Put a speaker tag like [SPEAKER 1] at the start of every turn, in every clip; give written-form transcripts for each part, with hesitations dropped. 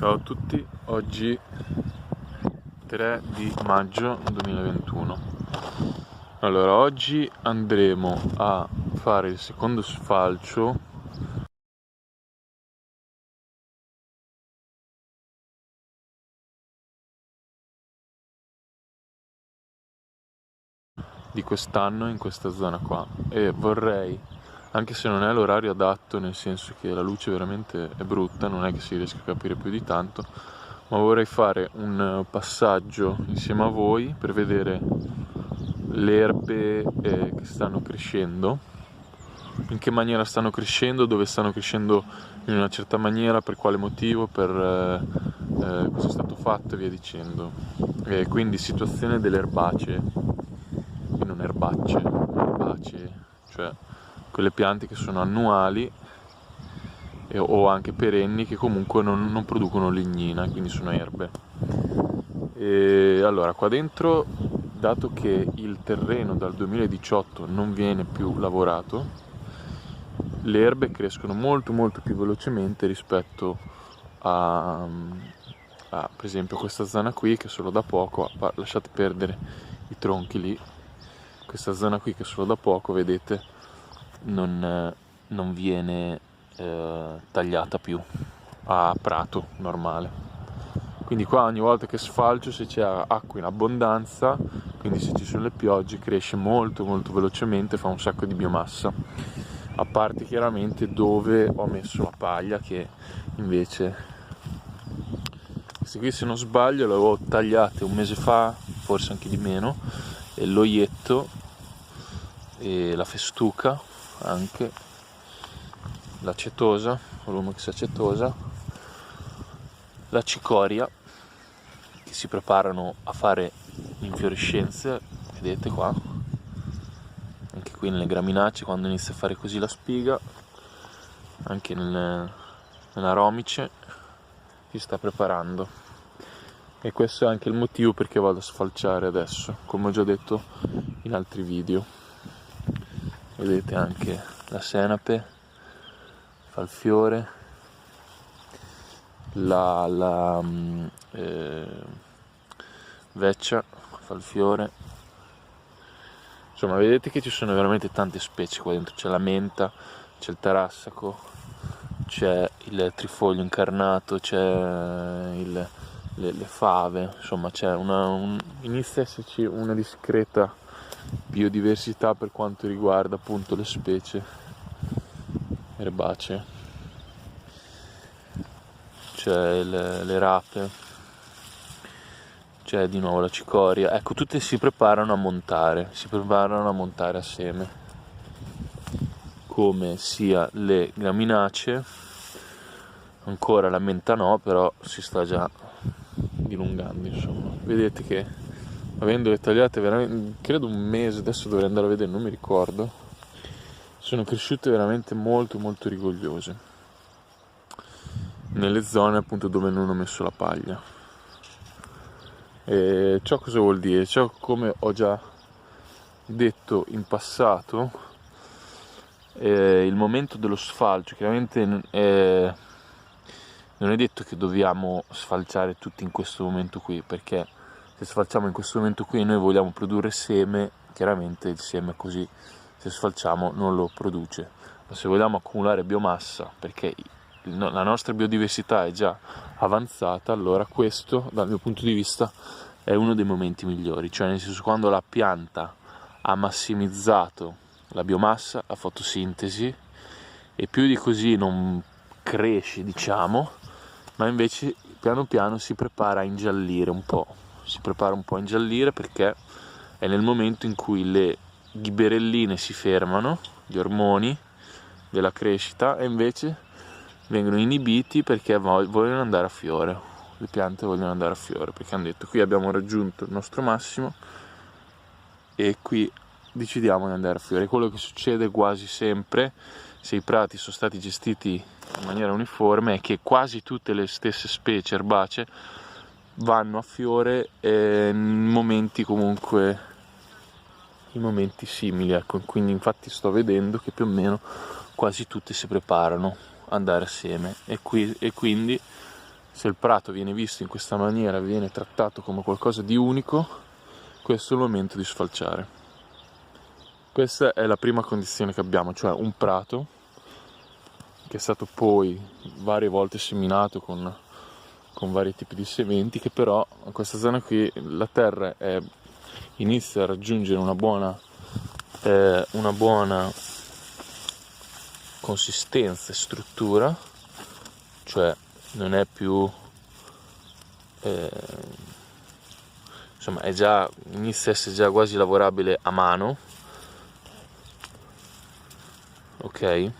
[SPEAKER 1] Ciao a tutti, oggi 3 di maggio 2021. Allora, oggi andremo a fare il secondo sfalcio di quest'anno in questa zona qua e vorrei, anche se non è l'orario adatto, nel senso che la luce veramente è brutta, non è che si riesca a capire più di tanto, ma vorrei fare un passaggio insieme a voi per vedere le erbe che stanno crescendo, in che maniera stanno crescendo, dove stanno crescendo in una certa maniera, per quale motivo, per cosa è stato fatto e via dicendo. E quindi situazione delle erbacee, e non erbacee, cioè quelle piante che sono annuali o anche perenni che comunque non producono lignina, quindi sono erbe. E allora, qua dentro, dato che il terreno dal 2018 non viene più lavorato, le erbe crescono molto più velocemente rispetto a per esempio questa zona qui che solo da poco, lasciate perdere i tronchi lì, questa zona qui che solo da poco, vedete, non viene tagliata più a prato normale. Quindi qua ogni volta che sfalcio, se c'è acqua in abbondanza, quindi se ci sono le piogge, cresce molto velocemente, fa un sacco di biomassa. A parte chiaramente dove ho messo la paglia, che invece queste qui, se non sbaglio, le avevo tagliate un mese fa, forse anche di meno, e l'oietto e la festuca, anche l'acetosa, Olomix acetosa, la cicoria, che si preparano a fare infiorescenze, vedete qua, anche qui nelle graminacee, quando inizia a fare così la spiga, anche nella romice si sta preparando, e questo è anche il motivo perché vado a sfalciare adesso, come ho già detto in altri video. Vedete anche la senape fa il fiore, la veccia fa il fiore, insomma vedete che ci sono veramente tante specie qua dentro, c'è la menta, c'è il tarassaco, c'è il trifoglio incarnato, c'è le fave, insomma c'è inizia a esserci una discreta biodiversità per quanto riguarda appunto le specie erbacee. C'è le rape, c'è di nuovo la cicoria, ecco, tutte si preparano a montare assieme, come sia le graminacee, ancora la menta no, però si sta già dilungando, insomma. Vedete che avendole tagliate veramente, credo un mese, adesso dovrei andare a vedere, non mi ricordo, sono cresciute veramente molto rigogliose nelle zone appunto dove non ho messo la paglia. E ciò cosa vuol dire? Ciò, come ho già detto in passato, il momento dello sfalcio chiaramente non è detto che dobbiamo sfalciare tutti in questo momento qui, perché se sfalciamo in questo momento qui e noi vogliamo produrre seme, chiaramente il seme così, se sfalciamo, non lo produce. Ma se vogliamo accumulare biomassa, perché la nostra biodiversità è già avanzata, allora questo, dal mio punto di vista, è uno dei momenti migliori, cioè nel senso, quando la pianta ha massimizzato la biomassa, la fotosintesi, e più di così non cresce, diciamo, ma invece piano piano si prepara a ingiallire un po', perché è nel momento in cui le ghiberelline si fermano, gli ormoni della crescita, e invece vengono inibiti perché vogliono andare a fiore, le piante vogliono andare a fiore, perché hanno detto: qui abbiamo raggiunto il nostro massimo e qui decidiamo di andare a fiore. Quello che succede quasi sempre, se i prati sono stati gestiti in maniera uniforme, è che quasi tutte le stesse specie erbacee vanno a fiore in momenti simili, ecco. Quindi infatti sto vedendo che più o meno quasi tutte si preparano ad andare assieme, e quindi se il prato viene visto in questa maniera, viene trattato come qualcosa di unico, questo è il momento di sfalciare. Questa è la prima condizione che abbiamo, cioè un prato che è stato poi varie volte seminato con vari tipi di sementi, che però in questa zona qui la terra inizia a raggiungere una buona consistenza e struttura, cioè non è più insomma inizia a essere già quasi lavorabile a mano, ok?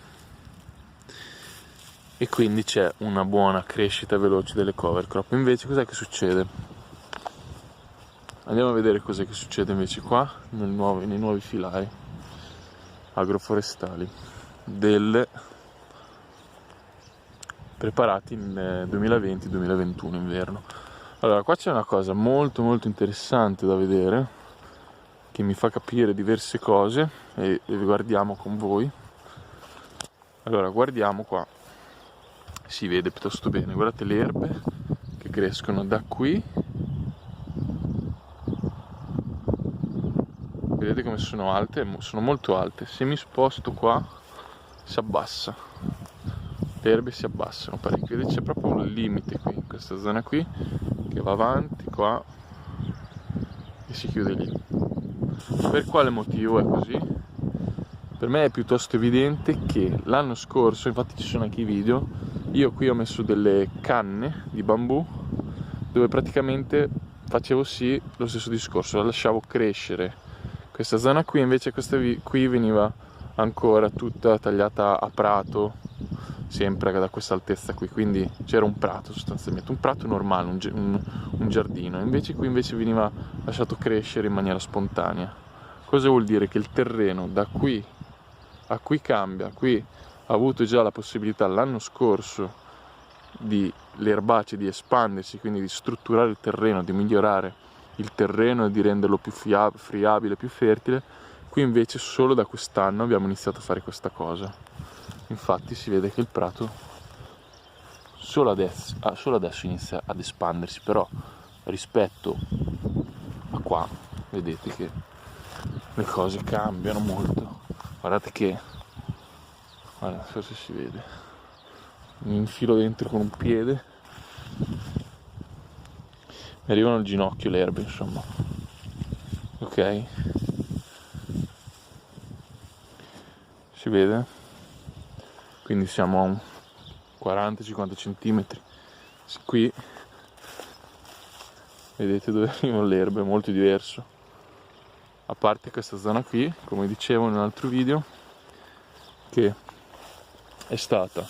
[SPEAKER 1] E quindi c'è una buona crescita veloce delle cover crop. Invece cos'è che succede? Andiamo a vedere cos'è che succede invece qua nei nuovi filari agroforestali preparati nel 2020-2021 inverno. Allora, qua c'è una cosa molto molto interessante da vedere, che mi fa capire diverse cose e le guardiamo con voi. Allora, guardiamo qua, si vede piuttosto bene, guardate le erbe che crescono da qui, vedete come sono alte? Sono molto alte. Se mi sposto qua si abbassa, le erbe si abbassano parecchio, vedete c'è proprio un limite qui in questa zona qui che va avanti qua e si chiude lì. Per quale motivo è così? Per me è piuttosto evidente che l'anno scorso, infatti ci sono anche i video, io qui ho messo delle canne di bambù dove praticamente facevo sì lo stesso discorso, la lasciavo crescere. Questa zona qui invece, questa qui veniva ancora tutta tagliata a prato, sempre da questa altezza qui, quindi c'era un prato sostanzialmente, un prato normale, un giardino, invece qui veniva lasciato crescere in maniera spontanea. Cosa vuol dire? Che il terreno da qui a qui cambia. Qui ha avuto già la possibilità l'anno scorso le erbacee di espandersi, quindi di strutturare il terreno, di migliorare il terreno e di renderlo più friabile, più fertile. Qui invece solo da quest'anno abbiamo iniziato a fare questa cosa. Infatti si vede che il prato solo adesso inizia ad espandersi, però rispetto a qua vedete che le cose cambiano molto. Guardate che, guarda, forse si vede, mi infilo dentro con un piede, mi arrivano al ginocchio le erbe, insomma, ok? Si vede? Quindi siamo a 40-50 centimetri. Qui vedete dove arrivano le erbe, è molto diverso. A parte questa zona qui, come dicevo in un altro video, che è stato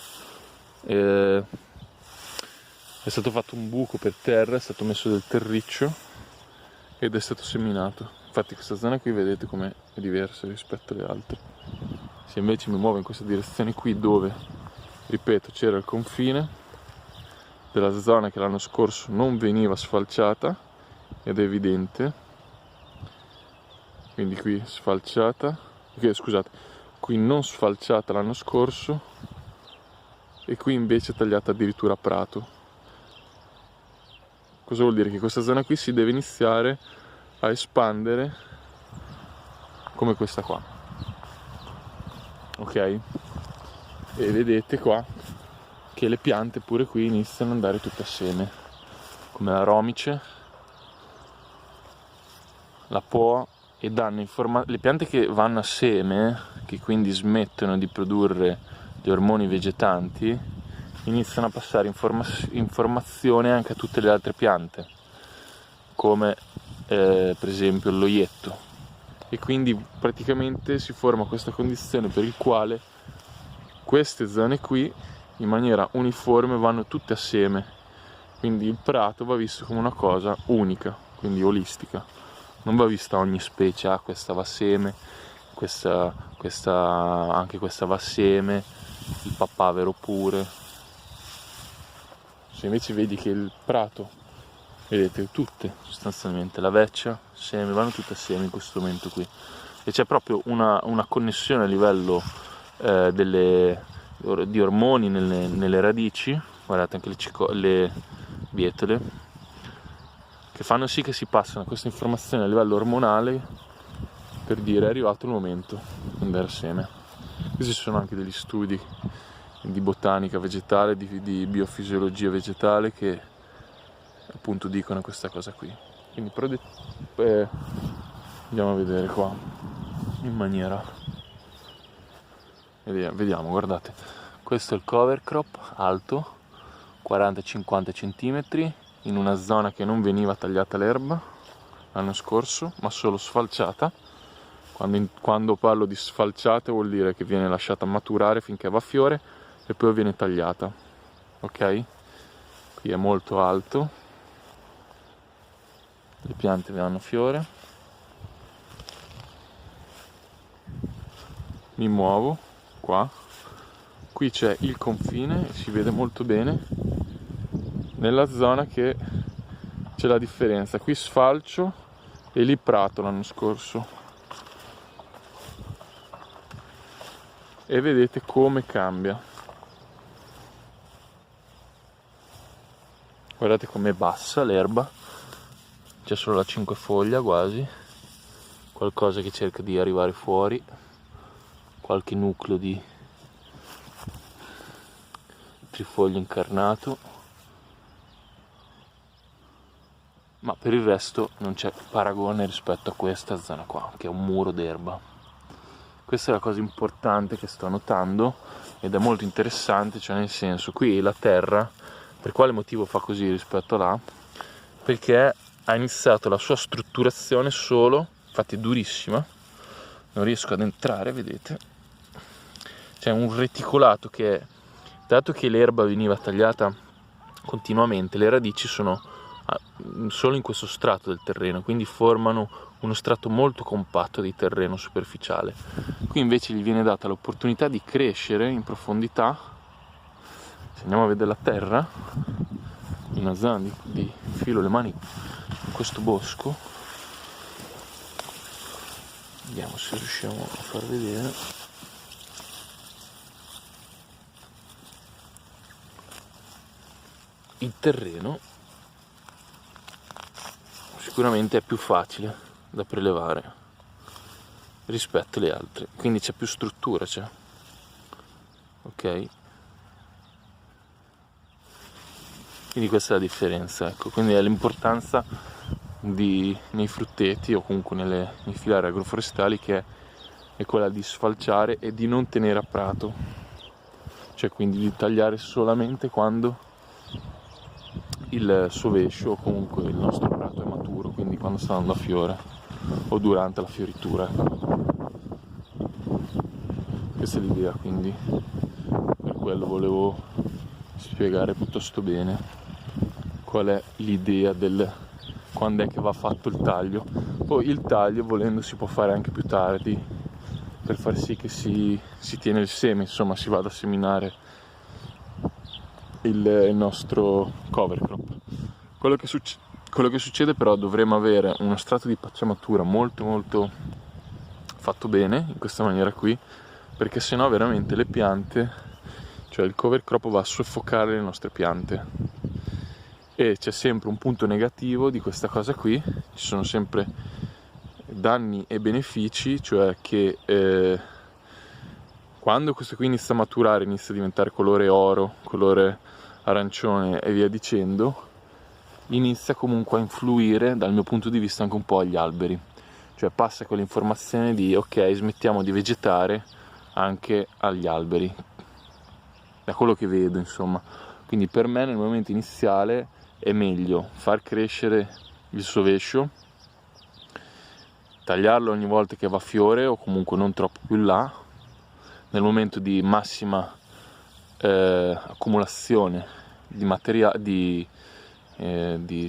[SPEAKER 1] fatto un buco per terra, è stato messo del terriccio ed è stato seminato. Infatti questa zona qui vedete com'è diversa rispetto alle altre. Se invece mi muovo in questa direzione qui, dove, ripeto, c'era il confine della zona che l'anno scorso non veniva sfalciata, ed è evidente, quindi qui sfalciata, scusate, qui non sfalciata l'anno scorso e qui invece tagliata addirittura a prato. Cosa vuol dire? Che questa zona qui si deve iniziare a espandere come questa qua, ok? E vedete qua che le piante pure qui iniziano ad andare tutte assieme, come la romice, la poa, e danno le piante che vanno a seme, che quindi smettono di produrre gli ormoni vegetanti, iniziano a passare informazione anche a tutte le altre piante, come per esempio l'oietto, e quindi praticamente si forma questa condizione per il quale queste zone qui in maniera uniforme vanno tutte assieme, quindi il prato va visto come una cosa unica, quindi olistica, non va vista ogni specie, questa va seme, anche questa va seme, il papavero pure. Se invece vedi che il prato, vedete, tutte sostanzialmente, la veccia, seme, vanno tutte assieme in questo momento qui, e c'è proprio una connessione a livello di ormoni nelle radici. Guardate, anche bietole, che fanno sì che si passano queste informazioni a livello ormonale per dire è arrivato il momento di andare a seme. Questi sono anche degli studi di botanica vegetale, di biofisiologia vegetale che appunto dicono questa cosa qui. Quindi andiamo a vedere qua in maniera, vediamo, guardate, questo è il cover crop alto 40-50 cm in una zona che non veniva tagliata l'erba l'anno scorso ma solo sfalciata. Quando parlo di sfalciata vuol dire che viene lasciata maturare finché va a fiore e poi viene tagliata, ok? Qui è molto alto, le piante vanno a fiore, mi muovo qua, qui c'è il confine, si vede molto bene nella zona che c'è la differenza, qui sfalcio e lì prato l'anno scorso, e vedete come cambia, guardate com'è bassa l'erba, c'è solo la 5 foglia quasi, qualcosa che cerca di arrivare fuori, qualche nucleo di trifoglio incarnato, ma per il resto non c'è paragone rispetto a questa zona qua che è un muro d'erba. Questa è la cosa importante che sto notando ed è molto interessante, cioè nel senso, qui la terra per quale motivo fa così rispetto a là? Perché ha iniziato la sua strutturazione solo, infatti è durissima, non riesco ad entrare, vedete, c'è un reticolato che, dato che l'erba veniva tagliata continuamente, le radici sono solo in questo strato del terreno, quindi formano uno strato molto compatto di terreno superficiale. Qui invece gli viene data l'opportunità di crescere in profondità. Se andiamo a vedere la terra, in una zona di filo le mani in questo bosco, vediamo se riusciamo a far vedere. Il terreno sicuramente è più facile da prelevare rispetto alle altre, quindi c'è più struttura, c'è, ok? Quindi questa è la differenza, ecco, quindi è l'importanza nei frutteti o comunque nei filari agroforestali, che è quella di sfalciare e di non tenere a prato, cioè quindi di tagliare solamente quando il sovescio o comunque il nostro prato è maturo, quindi quando sta andando a fiore o durante la fioritura, ecco. Questa è l'idea, quindi per quello volevo spiegare piuttosto bene qual è l'idea del quando è che va fatto il taglio. Poi il taglio, volendo, si può fare anche più tardi per far sì che si tiene il seme, insomma si vada a seminare il nostro cover crop. Quello che succede però, dovremo avere uno strato di pacciamatura molto molto fatto bene in questa maniera qui, perché sennò veramente le piante, cioè il cover crop, va a soffocare le nostre piante. E c'è sempre un punto negativo di questa cosa qui, ci sono sempre danni e benefici, cioè che quando questo qui inizia a maturare, inizia a diventare colore oro, colore arancione e via dicendo, inizia comunque a influire dal mio punto di vista anche un po' agli alberi, cioè passa quell'informazione di ok, smettiamo di vegetare anche agli alberi, da quello che vedo, insomma. Quindi per me nel momento iniziale è meglio far crescere il sovescio, tagliarlo ogni volta che va a fiore o comunque non troppo più in là, nel momento di massima accumulazione di materia di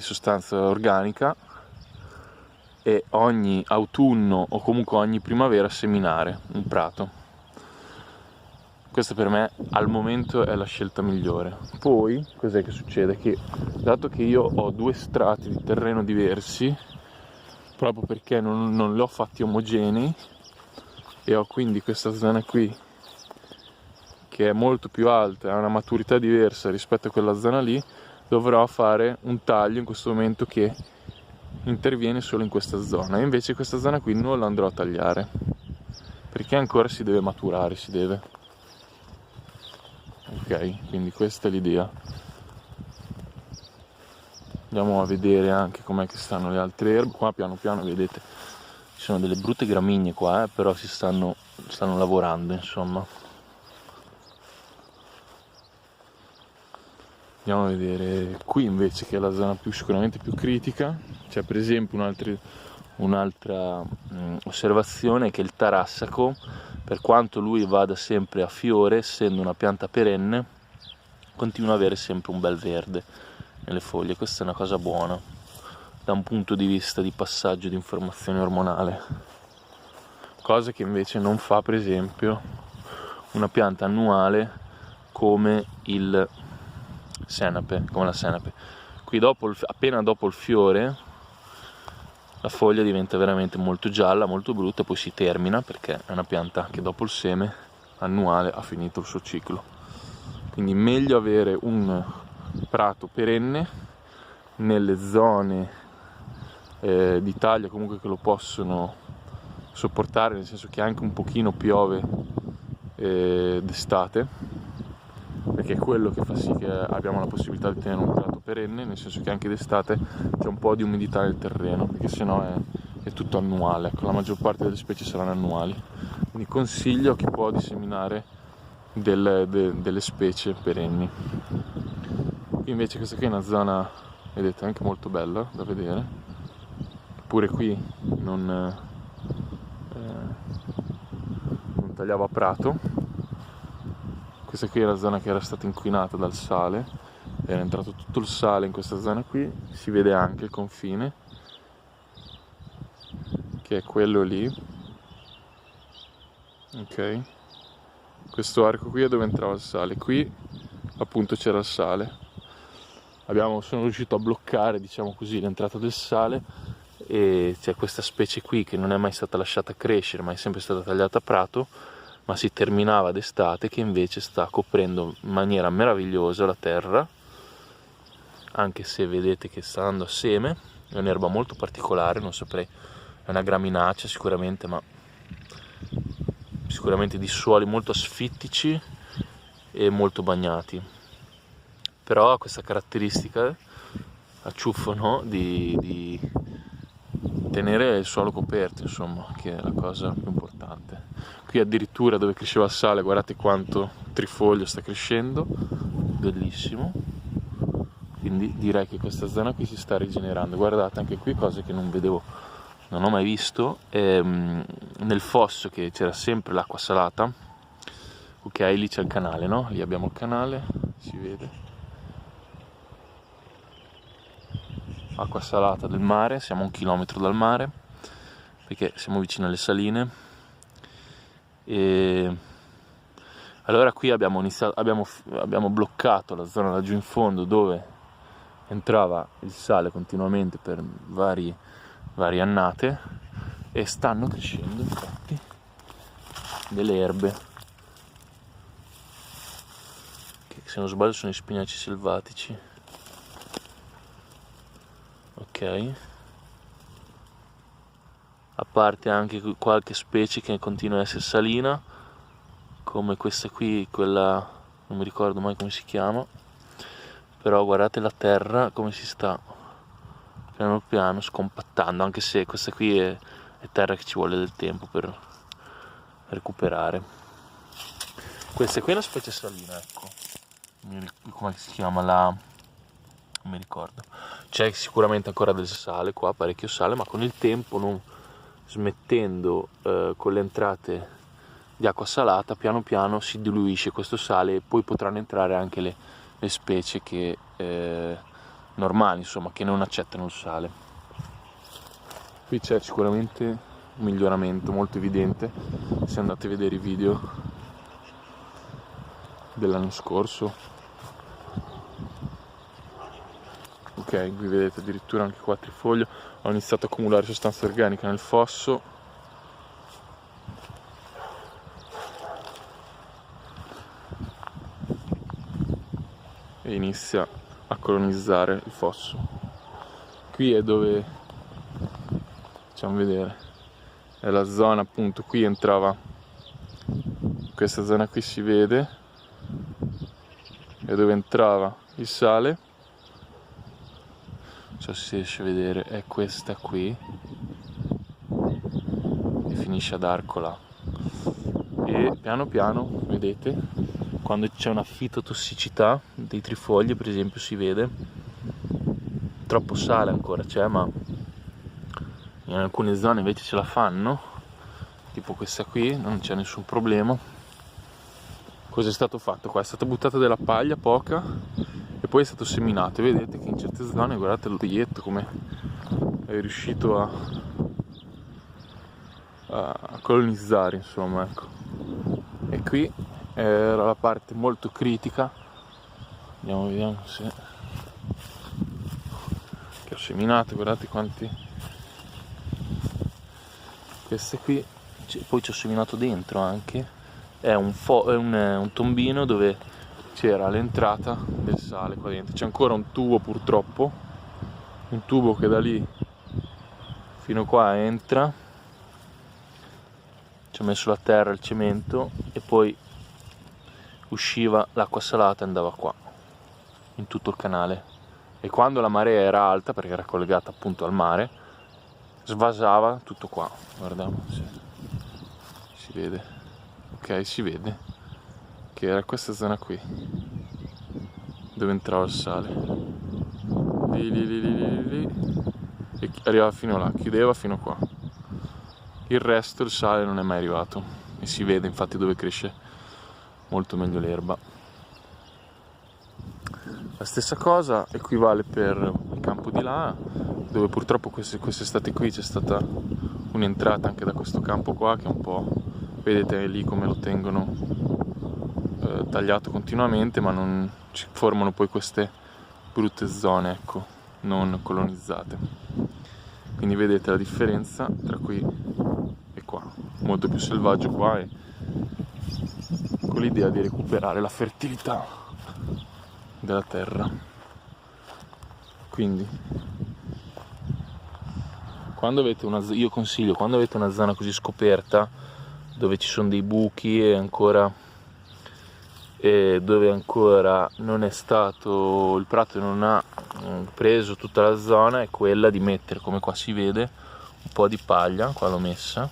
[SPEAKER 1] sostanza organica, e ogni autunno o comunque ogni primavera seminare un prato. Questa per me al momento è la scelta migliore. Poi cos'è che succede? Che dato che io ho due strati di terreno diversi, proprio perché non li ho fatti omogenei, e ho quindi questa zona qui che è molto più alta, ha una maturità diversa rispetto a quella zona lì, dovrò fare un taglio in questo momento che interviene solo in questa zona, e invece questa zona qui non la andrò a tagliare perché ancora si deve maturare, ok, quindi questa è l'idea. Andiamo a vedere anche com'è che stanno le altre erbe. Qua piano piano vedete ci sono delle brutte gramigne qua, però si stanno lavorando, insomma. Andiamo a vedere qui invece, che è la zona sicuramente più critica. C'è per esempio un'altra osservazione, che il tarassaco, per quanto lui vada sempre a fiore, essendo una pianta perenne, continua ad avere sempre un bel verde nelle foglie. Questa è una cosa buona da un punto di vista di passaggio di informazione ormonale, cosa che invece non fa per esempio una pianta annuale come la senape. Qui appena dopo il fiore la foglia diventa veramente molto gialla, molto brutta, poi si termina perché è una pianta che dopo il seme annuale ha finito il suo ciclo. Quindi meglio avere un prato perenne nelle zone d'Italia comunque che lo possono sopportare, nel senso che anche un pochino piove d'estate, perché è quello che fa sì che abbiamo la possibilità di tenere un prato perenne, nel senso che anche d'estate c'è un po' di umidità nel terreno, perché sennò è tutto annuale. Ecco, la maggior parte delle specie saranno annuali, quindi consiglio a chi può di seminare delle specie perenni. Invece questa qui è una zona, vedete, anche molto bella da vedere. Pure qui non tagliava prato. Questa qui è la zona che era stata inquinata dal sale, era entrato tutto il sale in questa zona qui. Si vede anche il confine, che è quello lì, ok. Questo arco qui è dove entrava il sale, qui appunto c'era il sale. Sono riuscito a bloccare, diciamo così, l'entrata del sale, e c'è questa specie qui che non è mai stata lasciata crescere, ma è sempre stata tagliata a prato, ma si terminava d'estate, che invece sta coprendo in maniera meravigliosa la terra, anche se vedete che sta andando a seme. È un'erba molto particolare, non saprei, è una graminacea sicuramente, ma sicuramente di suoli molto asfittici e molto bagnati, però ha questa caratteristica a ciuffo, no? di tenere il suolo coperto, insomma, che è la cosa più importante. Qui addirittura dove cresceva il sale, guardate quanto trifoglio sta crescendo, bellissimo. Quindi direi che questa zona qui si sta rigenerando. Guardate anche qui cose che non ho mai visto. Nel fosso, che c'era sempre l'acqua salata, ok, lì c'è il canale, no? Lì abbiamo il canale, si vede, acqua salata del mare. Siamo a 1 chilometro dal mare perché siamo vicino alle saline. E allora qui abbiamo bloccato la zona laggiù in fondo dove entrava il sale continuamente per varie annate, e stanno crescendo infatti delle erbe che, se non sbaglio, sono i spinaci selvatici, ok, a parte anche qualche specie che continua a essere salina, come questa qui, quella non mi ricordo mai come si chiama, però guardate la terra come si sta piano piano scompattando, anche se questa qui è terra che ci vuole del tempo per recuperare. Questa qui è una specie salina, ecco, come si chiama, non mi ricordo. C'è sicuramente ancora del sale qua, parecchio sale, ma con il tempo, non smettendo con le entrate di acqua salata, piano piano si diluisce questo sale, e poi potranno entrare anche le specie che normali, insomma, che non accettano il sale. Qui c'è sicuramente un miglioramento molto evidente se andate a vedere i video dell'anno scorso. Ok, qui vedete addirittura anche qua trifoglio. Ho iniziato a accumulare sostanza organica nel fosso. E inizia a colonizzare il fosso. Qui è dove, facciamo vedere, è la zona, appunto, qui entrava, questa zona qui si vede, è dove entrava il sale, non so se si riesce a vedere, è questa qui e finisce ad arco là, e piano piano, vedete, quando c'è una fitotossicità dei trifogli, per esempio, si vede troppo sale ancora c'è, ma in alcune zone invece ce la fanno, tipo questa qui, non c'è nessun problema. Cosa è stato fatto qua? È stata buttata della paglia, poca, e poi è stato seminato, e vedete che in certe zone, guardate lo toietto come è riuscito a colonizzare, insomma, ecco. E qui era la parte molto critica, vediamo se, che ho seminato, guardate quanti, queste qui, poi ci ho seminato dentro anche, è un tombino dove c'era l'entrata del sale qua dentro, c'è ancora un tubo, purtroppo, un tubo che da lì fino qua entra, ci ho messo la terra, il cemento, e poi usciva l'acqua salata e andava qua in tutto il canale, e quando la marea era alta, perché era collegata appunto al mare, svasava tutto qua. Guardiamo se si vede, ok, si vede che era questa zona qui dove entrava il sale, lì, e arrivava fino là, chiudeva fino qua. Il resto, il sale, non è mai arrivato, e si vede infatti dove cresce molto meglio l'erba. La stessa cosa equivale per il campo di là, dove purtroppo quest'estate qui c'è stata un'entrata anche da questo campo qua, che è un po', vedete lì come lo tengono tagliato continuamente, ma non ci formano poi queste brutte zone, ecco, non colonizzate. Quindi vedete la differenza tra qui e qua, molto più selvaggio qua, e con l'idea di recuperare la fertilità della terra. Quindi io consiglio, quando avete una zona così scoperta, dove ci sono dei buchi e dove ancora non è stato, il prato non ha preso tutta la zona, è quella di mettere, come qua si vede, un po' di paglia, qua l'ho messa,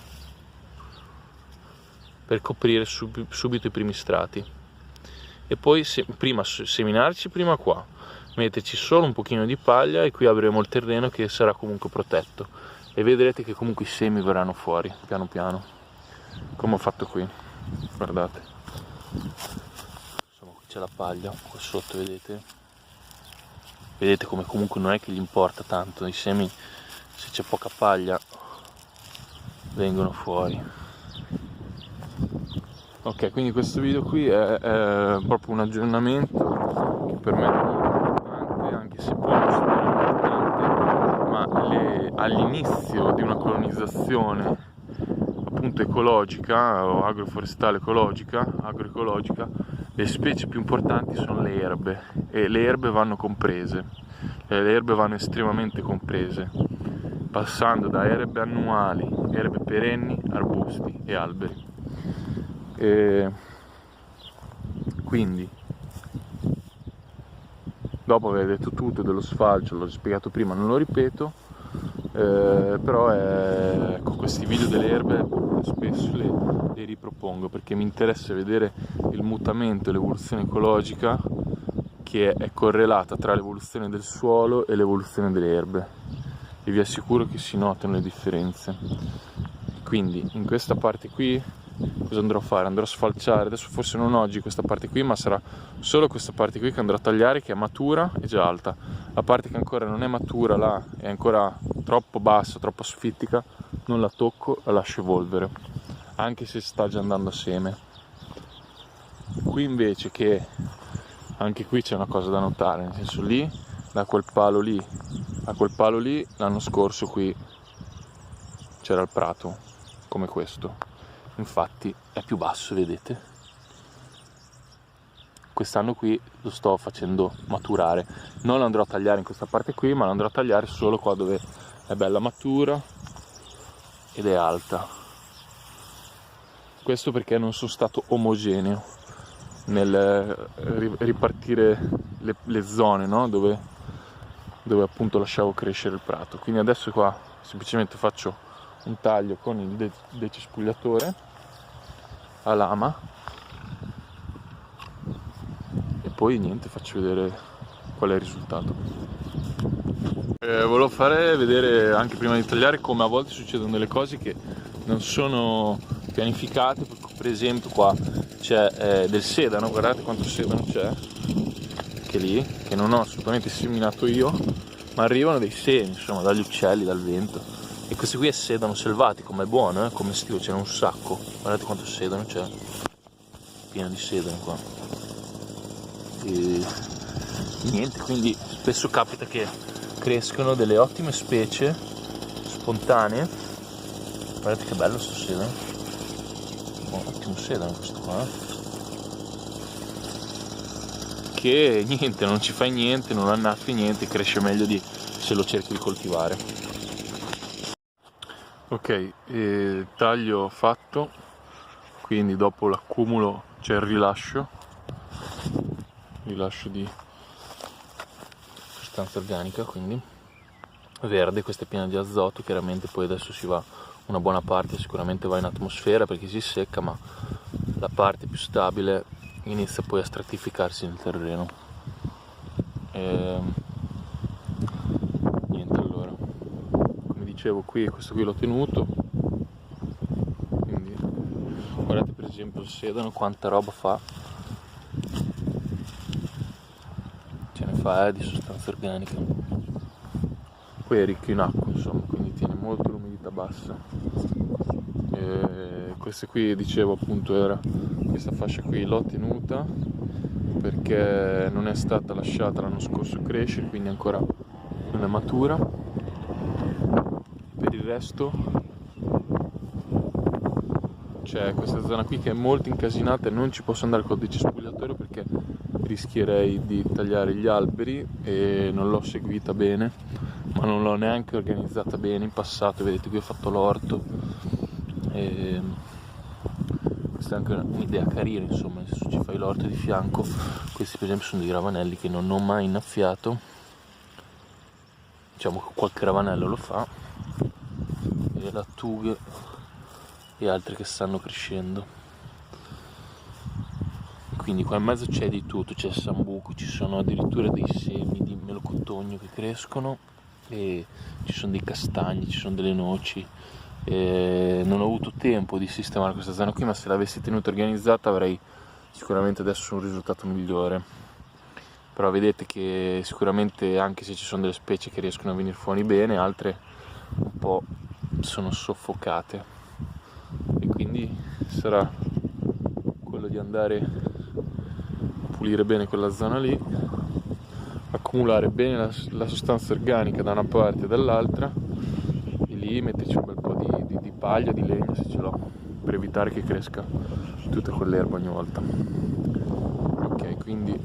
[SPEAKER 1] per coprire subito i primi strati, e poi prima seminarci prima qua, metterci solo un pochino di paglia, e qui avremo il terreno che sarà comunque protetto, e vedrete che comunque i semi verranno fuori piano piano, come ho fatto qui, guardate, insomma, qui c'è la paglia, qua sotto vedete come comunque non è che gli importa tanto, i semi, se c'è poca paglia, vengono fuori. Ok, quindi questo video qui è proprio un aggiornamento che per me è molto importante, anche se può essere importante, ma all'inizio di una colonizzazione appunto ecologica o agroforestale agroecologica, le specie più importanti sono le erbe, e le erbe vanno comprese, le erbe vanno estremamente comprese, passando da erbe annuali, erbe perenni, arbusti e alberi. E quindi, dopo aver detto tutto dello sfalcio, l'ho spiegato prima, non lo ripeto, però ecco, questi video delle erbe spesso le ripropongo, perché mi interessa vedere il mutamento e l'evoluzione ecologica che è correlata tra l'evoluzione del suolo e l'evoluzione delle erbe, e vi assicuro che si notano le differenze. Quindi in questa parte qui cosa andrò a fare? Andrò a sfalciare, adesso forse non oggi questa parte qui, ma sarà solo questa parte qui che andrò a tagliare, che è matura e già alta. La parte che ancora non è matura, là è ancora troppo bassa, troppo asfittica, non la tocco, la lascio evolvere, anche se sta già andando a seme. Qui invece, che anche qui c'è una cosa da notare, nel senso, lì, da quel palo lì a quel palo lì, l'anno scorso qui c'era il prato come questo, infatti è più basso, vedete? quest'anno qui lo sto facendo maturare. Non lo andrò a tagliare in questa parte qui, ma lo andrò a tagliare solo qua dove è bella matura ed è alta. Questo perché non sono stato omogeneo nel ripartire le zone, no? dove appunto lasciavo crescere il prato. Quindi adesso qua semplicemente faccio un taglio con il decespugliatore a lama e poi niente, faccio vedere qual è il risultato. Volevo fare vedere anche prima di tagliare come a volte succedono delle cose che non sono pianificate. Per esempio qua c'è del sedano, guardate quanto sedano c'è, che lì, che non ho assolutamente seminato io, ma arrivano dei semi, insomma, dagli uccelli, dal vento. E questo qui è sedano selvatico, ma è buono, come stile, c'è un sacco. Guardate quanto sedano c'è, pieno di sedano qua. E niente, quindi spesso capita che crescono delle ottime specie spontanee. Guardate che bello sto sedano, ottimo sedano questo qua, che niente, non ci fai niente, non annaffi niente, cresce meglio di se lo cerchi di coltivare. Ok, taglio fatto, quindi dopo l'accumulo c'è il rilascio di sostanza organica, quindi verde, questa è piena di azoto. Chiaramente poi adesso si va, una buona parte sicuramente va in atmosfera perché si secca, ma la parte più stabile inizia poi a stratificarsi nel terreno. Niente, allora, come dicevo, questo qui l'ho tenuto, quindi guardate per esempio il sedano quanta roba fa, ce ne fa di sostanza organica. Poi è ricco in acqua, insomma, quindi tiene molto l'umidità bassa. Questa qui, dicevo appunto, era questa fascia qui, l'ho tenuta perché non è stata lasciata l'anno scorso crescere, quindi ancora non è matura. Per il resto c'è questa zona qui che è molto incasinata e non ci posso andare col decespugliatore perché rischierei di tagliare gli alberi e non l'ho seguita bene, ma non l'ho neanche organizzata bene in passato. Vedete qui ho fatto l'orto e questa è anche un'idea carina, insomma, nel senso ci fai l'orto di fianco. Questi per esempio sono dei ravanelli che non ho mai innaffiato, diciamo che qualche ravanello lo fa, e lattughe e altre che stanno crescendo. Quindi qua in mezzo c'è di tutto, c'è il sambuco, ci sono addirittura dei semi di melocotogno che crescono e ci sono dei castagni, ci sono delle noci. Non ho avuto tempo di sistemare questa zona qui, ma se l'avessi tenuta organizzata avrei sicuramente adesso un risultato migliore. Però vedete che sicuramente, anche se ci sono delle specie che riescono a venire fuori bene, altre un po' sono soffocate, e quindi sarà quello di andare a pulire bene quella zona lì, accumulare bene la sostanza organica da una parte e dall'altra, e lì metterci un bel po' di paglia, di legno se ce l'ho, per evitare che cresca tutta quell'erba ogni volta. Ok, quindi